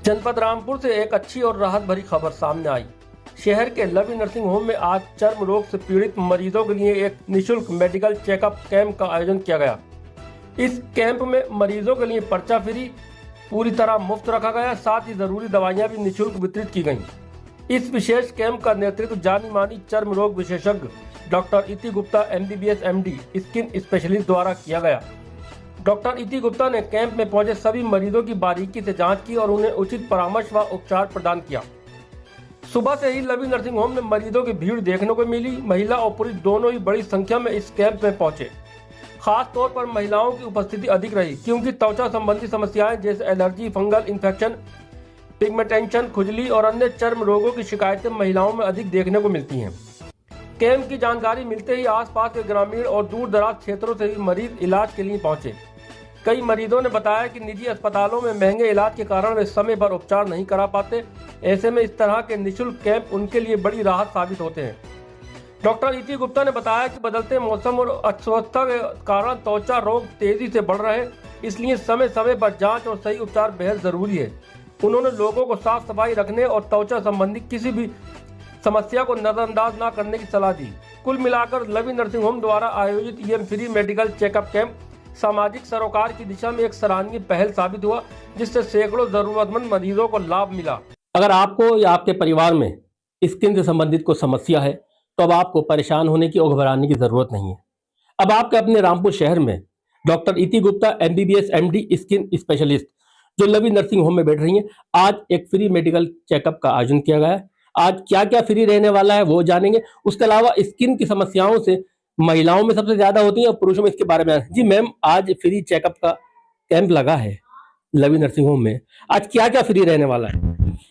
जनपद रामपुर से एक अच्छी और राहत भरी खबर सामने आई। शहर के लवी नर्सिंग होम में आज चर्म रोग से पीड़ित मरीजों के लिए एक निशुल्क मेडिकल चेकअप कैंप का आयोजन किया गया। इस कैंप में मरीजों के लिए पर्चा फ्री पूरी तरह मुफ्त रखा गया, साथ ही जरूरी दवाइयां भी निःशुल्क वितरित की गईं। इस विशेष कैंप का नेतृत्व जानी मानी चर्म रोग विशेषज्ञ डॉक्टर इति Gupta MBBS MD skin specialist द्वारा किया गया। डॉक्टर इति गुप्ता ने कैंप में पहुंचे सभी मरीजों की बारीकी से जांच की और उन्हें उचित परामर्श व उपचार प्रदान किया। सुबह से ही लवी नर्सिंग होम में मरीजों की भीड़ देखने को मिली। महिला और पुरुष दोनों ही बड़ी संख्या में इस कैंप में पहुंचे। खास तौर पर महिलाओं की उपस्थिति अधिक रही, क्योंकि त्वचा संबंधी समस्याएं जैसे एलर्जी, फंगल इन्फेक्शन, पिगमेंटेशन, खुजली और अन्य चर्म रोगों की शिकायतें महिलाओं में अधिक देखने को मिलती हैं। कैंप की जानकारी मिलते ही आसपास के ग्रामीण और दूर दराज क्षेत्रों से भी मरीज इलाज के लिए पहुंचे। कई मरीजों ने बताया कि निजी अस्पतालों में महंगे इलाज के कारण वे समय पर उपचार नहीं करा पाते। ऐसे में इस तरह के निःशुल्क कैंप उनके लिए बड़ी राहत साबित होते हैं। डॉक्टर इति गुप्ता ने बताया कि बदलते मौसम और अस्वस्थता के कारण त्वचा रोग तेजी से बढ़ रहे हैं, इसलिए समय समय पर जांच और सही उपचार बेहद जरूरी है। उन्होंने लोगों को साफ सफाई रखने और त्वचा संबंधी किसी भी समस्या को नजरअंदाज न करने की सलाह दी। कुल मिलाकर लवी नर्सिंग होम द्वारा आयोजित ये फ्री मेडिकल चेकअप कैंप सामाजिक सरोकार की दिशा में एक सराहनीय पहल साबित हुआ, जिससे सैकड़ों जरूरतमंद मरीजों को लाभ मिला। अगर आपको या आपके परिवार में स्किन से संबंधित कोई समस्या है तो अब आपको परेशान होने की और घबराने की जरूरत नहीं है। अब आपके अपने रामपुर शहर में डॉक्टर इति Gupta MBBS MD skin specialist जो लवी नर्सिंग होम में बैठ रही हैं, आज एक फ्री मेडिकल चेकअप का आयोजन किया गया है। आज क्या क्या फ्री रहने वाला है वो जानेंगे। उसके अलावा स्किन की समस्याओं से महिलाओं में सबसे ज्यादा होती है और पुरुषों में इसके बारे में। जी मैम, आज फ्री चेकअप का कैंप लगा है लवी नर्सिंग होम में, आज क्या क्या फ्री रहने वाला है?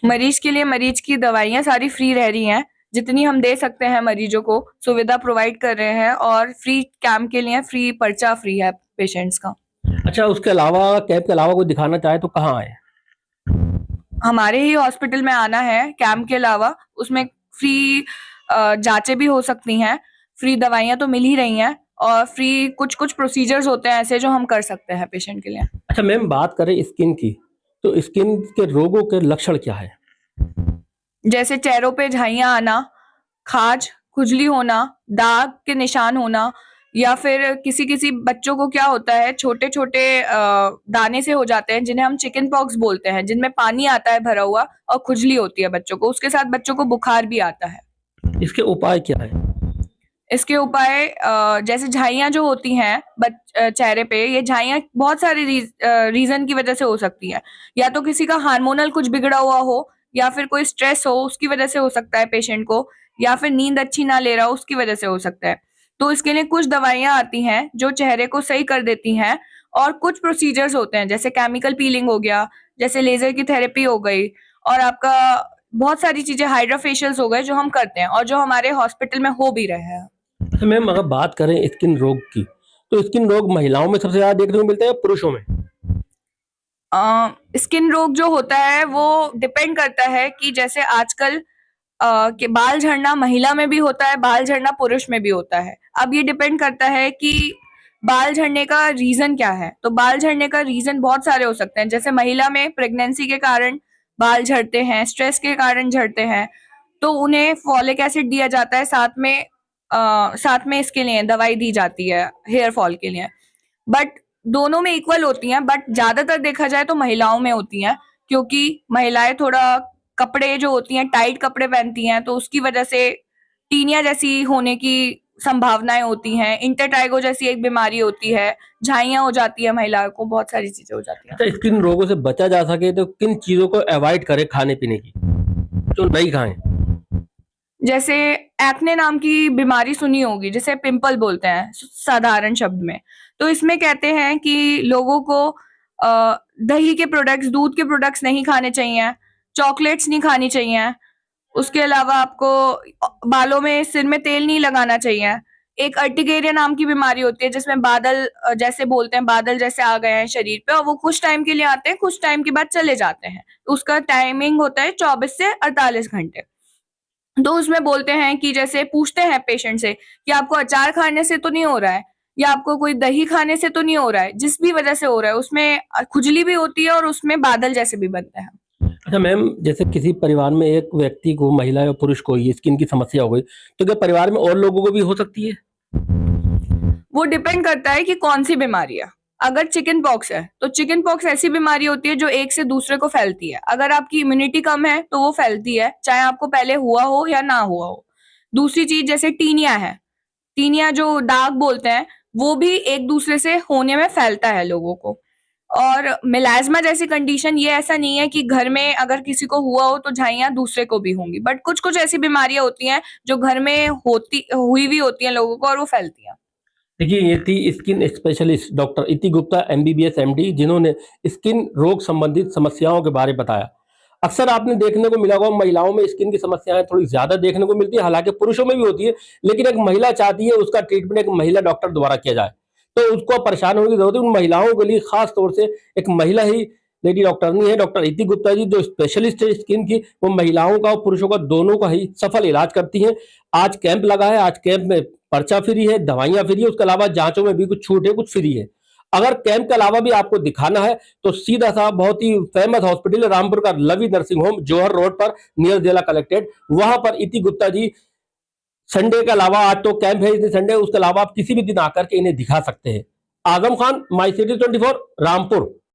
मरीज के लिए मरीज की दवाइयां सारी फ्री रह रही हैं, जितनी हम दे सकते हैं मरीजों को सुविधा प्रोवाइड कर रहे हैं। और फ्री कैंप के लिए फ्री पर्चा फ्री है पेशेंट्स का। अच्छा, उसके अलावा कैंप के अलावा कोई दिखाना चाहे तो कहाँ आए? हमारे ही हॉस्पिटल में आना है। कैंप के अलावा उसमें फ्री जांचें भी हो सकती हैं, फ्री दवाइयां तो मिल ही रही हैं और फ्री कुछ कुछ प्रोसीजर्स होते हैं ऐसे जो हम कर सकते हैं पेशेंट के लिए। अच्छा मैम, बात करें स्किन की तो स्किन के रोगों के लक्षण क्या है? जैसे चेहरों पे झाइयां आना, खाज, खुजली होना, दाग के निशान होना, या फिर किसी किसी बच्चों को क्या होता है, छोटे छोटे दाने से हो जाते हैं जिन्हें हम चिकन पॉक्स बोलते हैं, जिनमें पानी आता है भरा हुआ और खुजली होती है बच्चों को। उसके साथ बच्चों को बुखार भी आता है। इसके उपाय क्या है? इसके उपाय जैसे झाइयां जो होती हैं चेहरे पे, ये झाइयां बहुत सारे रीजन की वजह से हो सकती है। या तो किसी का हार्मोनल कुछ बिगड़ा हुआ हो, या फिर कोई स्ट्रेस हो उसकी वजह से हो सकता है पेशेंट को, या फिर नींद अच्छी ना ले रहा हो उसकी वजह से हो सकता है। तो इसके लिए कुछ दवाइयां आती हैं जो चेहरे को सही कर देती हैं, और कुछ प्रोसीजर्स होते हैं जैसे केमिकल पीलिंग हो गया, जैसे लेजर की थेरेपी हो गई, और आपका बहुत सारी चीजें, हाइड्रा फेशियल्स हो गए जो हम करते हैं और जो हमारे हॉस्पिटल में हो भी रहे हैं। मैम, अगर बात करें स्किन रोग की तो स्किन रोग महिलाओं में सबसे ज्यादा देखने को मिलते हैं या पुरुषों में? स्किन रोग जो होता है वो डिपेंड करता है कि जैसे आजकल के बाल झड़ना महिला में भी होता है, बाल झड़ना पुरुष में भी होता है। अब ये डिपेंड करता है कि बाल झड़ने का रीजन क्या है। तो बाल झड़ने का रीजन बहुत सारे हो सकते हैं। जैसे महिला में प्रेगनेंसी के कारण बाल झड़ते हैं, स्ट्रेस के कारण झड़ते हैं, तो उन्हें फॉलिक एसिड दिया जाता है, साथ में इसके लिए दवाई दी जाती है हेयर फॉल के लिए। बट दोनों में इक्वल होती हैं, बट ज्यादातर देखा जाए तो महिलाओं में होती हैं, क्योंकि महिलाएं थोड़ा कपड़े जो होती हैं टाइट कपड़े पहनती हैं, तो उसकी वजह से टीनिया जैसी होने की संभावनाएं होती हैं। इंटरटाइगो जैसी एक बीमारी होती है, झाइयां हो जाती है महिलाओं को, बहुत सारी चीजें हो जाती हैं। अच्छा, स्किन रोगों से बचा जा सके तो किन चीजों को अवॉइड करें खाने पीने की, जो नहीं खाएं? जैसे एक्ने नाम की बीमारी सुनी होगी, जिसे पिंपल बोलते हैं साधारण शब्द में। तो इसमें कहते हैं कि लोगों को दही के प्रोडक्ट्स, दूध के प्रोडक्ट्स नहीं खाने चाहिए, चॉकलेट्स नहीं खानी चाहिए। उसके अलावा आपको बालों में, सिर में तेल नहीं लगाना चाहिए। एक अर्टिकेरिया नाम की बीमारी होती है जिसमें बादल जैसे बोलते हैं, बादल जैसे आ गए हैं शरीर पे, और वो कुछ टाइम के लिए आते हैं, कुछ टाइम के बाद चले जाते हैं। तो उसका टाइमिंग होता है 24 से 48 घंटे। तो उसमें बोलते हैं कि जैसे पूछते हैं पेशेंट से कि आपको अचार खाने से तो नहीं हो रहा है, या आपको कोई दही खाने से तो नहीं हो रहा है, जिस भी वजह से हो रहा है उसमें खुजली भी होती है और उसमें बादल जैसे भी बनते हैं। अच्छा मैम, जैसे किसी परिवार में एक व्यक्ति को, महिला या पुरुष को ये स्किन की समस्या हो गई, तो क्या परिवार में और लोगों को भी हो सकती है? वो डिपेंड करता है कि कौन सी बीमारी है। अगर चिकन पॉक्स है तो चिकन पॉक्स ऐसी बीमारी होती है जो एक से दूसरे को फैलती है। अगर आपकी इम्यूनिटी कम है तो वो फैलती है, चाहे आपको पहले हुआ हो या ना हुआ हो। दूसरी चीज जैसे टीनिया है, टीनिया जो दाग बोलते हैं, वो भी एक दूसरे से होने में फैलता है लोगों को। और मिलाज्मा जैसी कंडीशन, ये ऐसा नहीं है कि घर में अगर किसी को हुआ हो तो झाइयां दूसरे को भी होंगी, बट कुछ कुछ ऐसी बीमारियां होती हैं जो घर में होती हुई भी होती हैं लोगों को और वो फैलती हैं। देखिए, ये थी स्किन स्पेशलिस्ट डॉक्टर इति गुप्ता एमबीबीएस एमडी, जिन्होंने स्किन रोग संबंधित समस्याओं के बारे में बताया। अक्सर आपने देखने को मिला होगा, महिलाओं में स्किन की समस्याएं थोड़ी ज्यादा देखने को मिलती है, हालांकि पुरुषों में भी होती है, लेकिन एक महिला चाहती है उसका ट्रीटमेंट एक महिला डॉक्टर द्वारा किया जाए, तो उसको परेशान होने की जरूरत है। उन महिलाओं के लिए खास तौर से एक महिला ही लेडी डॉक्टरनी है, डॉक्टर इति गुप्ता जी, जो स्पेशलिस्ट है स्किन की। वो महिलाओं का और पुरुषों का दोनों का ही सफल इलाज करती हैं। आज कैंप लगा है, आज कैंप में पर्चा फ्री है, दवाइयां फ्री है, उसके अलावा जांचों में भी कुछ छूट है, कुछ फ्री है। अगर कैंप के अलावा भी आपको दिखाना है तो सीधा सा बहुत ही फेमस हॉस्पिटल रामपुर का लवी नर्सिंग होम, जौहर रोड पर, नियर जिला कलेक्टेड, वहां पर इति गुप्ता जी संडे के अलावा, आज तो कैंप है इस संडे, उसके अलावा आप किसी भी दिन आकर के इन्हें दिखा सकते हैं। Azam Khan, my city 24, Rampur.